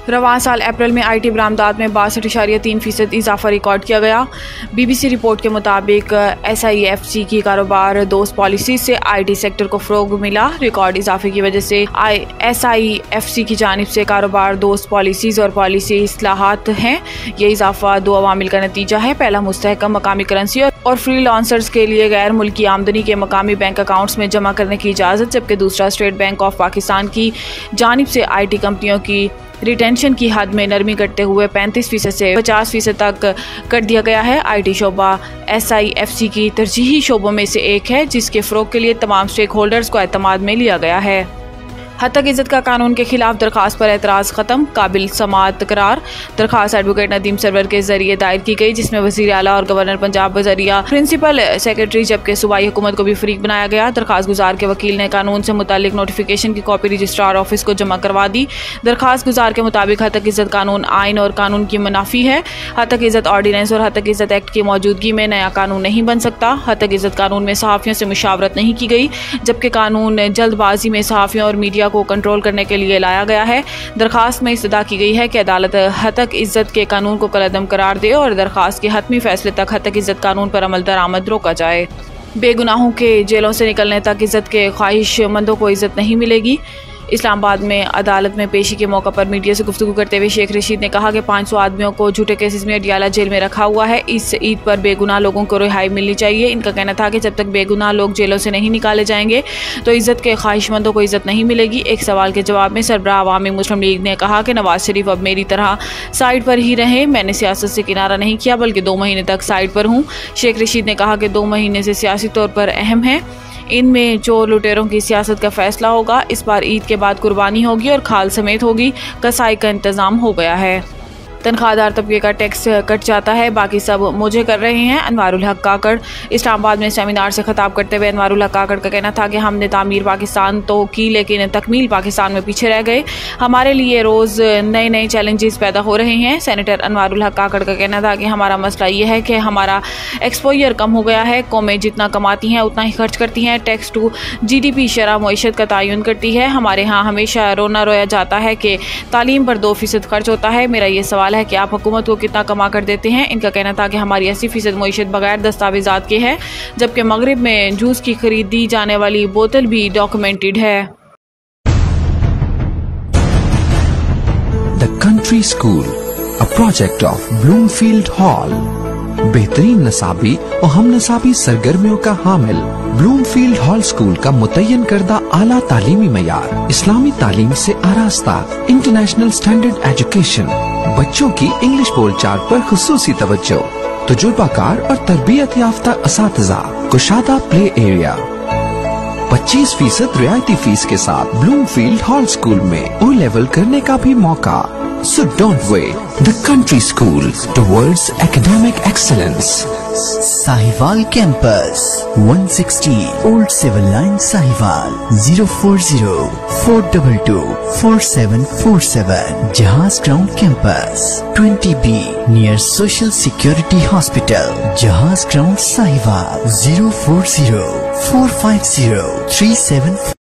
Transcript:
रवां साल अप्रैल में IT बरामदात में 62.3% इजाफा रिकॉर्ड किया गया। BBC रिपोर्ट के मुताबिक SIFC की कारोबार दोस्त पॉलिसी से IT सेक्टर को फ़रोग़ मिला। रिकॉर्ड इजाफे की वजह से SIFC की जानिब से कारोबार दोस्त पॉलिसीज़ और पॉलिसी इस्लाहात हैं। ये इजाफा दो अवामिल का नतीजा है। पहला, मुस्तहकम मकामी करेंसी और फ्रीलांसर्स के लिए गैर मुल्की आमदनी के मकामी बैंक अकाउंट्स में जमा करने की इजाज़त, जबकि दूसरा, स्टेट बैंक ऑफ पाकिस्तान की जानिब से IT कंपनियों की रिटेंशन की हद में नरमी करते हुए 35% से 50% तक कर दिया गया है। IT शोबा SIFC की तरजीही शोबों में से एक है, जिसके फ़रोग़ के लिए तमाम स्टेक होल्डर्स को एतमाद में लिया गया है। हद तक इज़्ज़त का कानून के खिलाफ दरख्वास्त पर एतराज़ ख़त्म, काबिल समाअत करार। दरख्वास्त एडवोकेट नदीम सरवर के जरिए दायर की गई, जिसमें वज़ीर आला और गवर्नर पंजाब बजरिया प्रिंसिपल सेक्रेटरी जबकि सूबाई हुकूमत को भी फ़रीक बनाया गया। दरख्वास्त गुजार के वकील ने कानून से मुतालिक नोटिफिकेशन की कॉपी रजिस्ट्रार ऑफिस को जमा करवा दी। दरख्वास्त गुजार के मुताबिक हद तक इज़्ज़त कानून आइन और कानून की मुनाफी है। हद तक इज़्ज़त ऑर्डिनेंस और हद तक इज़्ज़त एक्ट की मौजूदगी में नया कानून नहीं बन सकता। हद तक इज़्ज़त कानून में सहाफ़ियों से मुशावरत नहीं की गई, जबकि कानून जल्दबाजी में सहाफ़ियों और मीडिया को कंट्रोल करने के लिए लाया गया है। दरखास्त में इस्तदा की गई है कि अदालत हद तक इज़्ज़त के कानून को कलअदम करार दे और दरखास्त के हतमी फैसले तक हद तक इज़्ज़त कानून पर अमल दरामद रोका जाए। बेगुनाहों के जेलों से निकलने तक इज़्ज़त के ख्वाहिशमंदों को इज़्ज़त नहीं मिलेगी। इस्लामाबाद में अदालत में पेशी के मौके पर मीडिया से गुफ्तगू करते हुए शेख रशीद ने कहा कि 500 आदमियों को झूठे केसेस में अडियाला जेल में रखा हुआ है। इस ईद पर बेगुनाह लोगों को रिहाई मिलनी चाहिए। इनका कहना था कि जब तक बेगुनाह लोग जेलों से नहीं निकाले जाएंगे तो इज़्ज़त के ख्वाहिशमंदों को इज़्ज़त नहीं मिलेगी। एक सवाल के जवाब में सरबराह अवामी मुस्लिम लीग ने कहा कि नवाज शरीफ अब मेरी तरह साइड पर ही रहे। मैंने सियासत से किनारा नहीं किया, बल्कि 2 महीने तक साइड पर हूँ। शेख रशीद ने कहा कि 2 महीने से सियासी तौर पर अहम है। इनमें चोर लुटेरों की सियासत का फैसला होगा। इस बार ईद के बाद कुर्बानी होगी और खाल समेत होगी। कसाई का इंतज़ाम हो गया है। तनख्वाहदार तबके का टैक्स कट जाता है, बाकी सब मुझे कर रहे हैं। अनवारुल हक काकड़ इस्लामाबाद में सेमिनार से खिताब करते हुए अनवारुल हक काकड़ का कहना था कि हमने तामीर पाकिस्तान तो की, लेकिन तकमील पाकिस्तान में पीछे रह गए। हमारे लिए रोज़ नए नए चैलेंजेस पैदा हो रहे हैं। सेनेटर अनवारुल हक काकड़ का कहना था कि हमारा मसला ये है कि हमारा एक्सपोजर कम हो गया है। कौमें जितना कमाती हैं उतना ही खर्च करती हैं। टैक्स टू GDP शरह मईशत का तयन करती है। हमारे यहाँ हमेशा रोना रोया जाता है कि तालीम पर 2% खर्च होता है। मेरा ये सवाल है कि आप हुकूमत को कितना कमा कर देते हैं। इनका कहना था कि हमारी 80% मईशत बगैर दस्तावेजात के है, जबकि मगरिब में जूस की खरीदी जाने वाली बोतल भी डॉक्यूमेंटेड है। The country school, a project of Bloomfield hall, बेहतरीन नसाबी और हम नसाबी सरगर्मियों का हामिल ब्लूमफील्ड हॉल स्कूल का मुतय्यन करदा आला तालीमी मयार, इस्लामी तालीम से आरास्ता, इंटरनेशनल स्टैंडर्ड एजुकेशन, बच्चों की इंग्लिश बोलचाल पर खुसूसी तवज्जो, तजुर्बाकार और तरबियत याफ्ता असातिज़ा, कुशादा प्ले एरिया, 25% रियायती फीस के साथ ब्लूमफील्ड हॉल स्कूल में O लेवल करने का भी मौका। So don't wait. The country school towards academic excellence. Sahiwal Campus, 160 Old Civil Line, Sahiwal, 040-422-4747. Jahaz Ground Campus, 20B, near Social Security Hospital, Jahaz Ground, Sahiwal, 040-450-37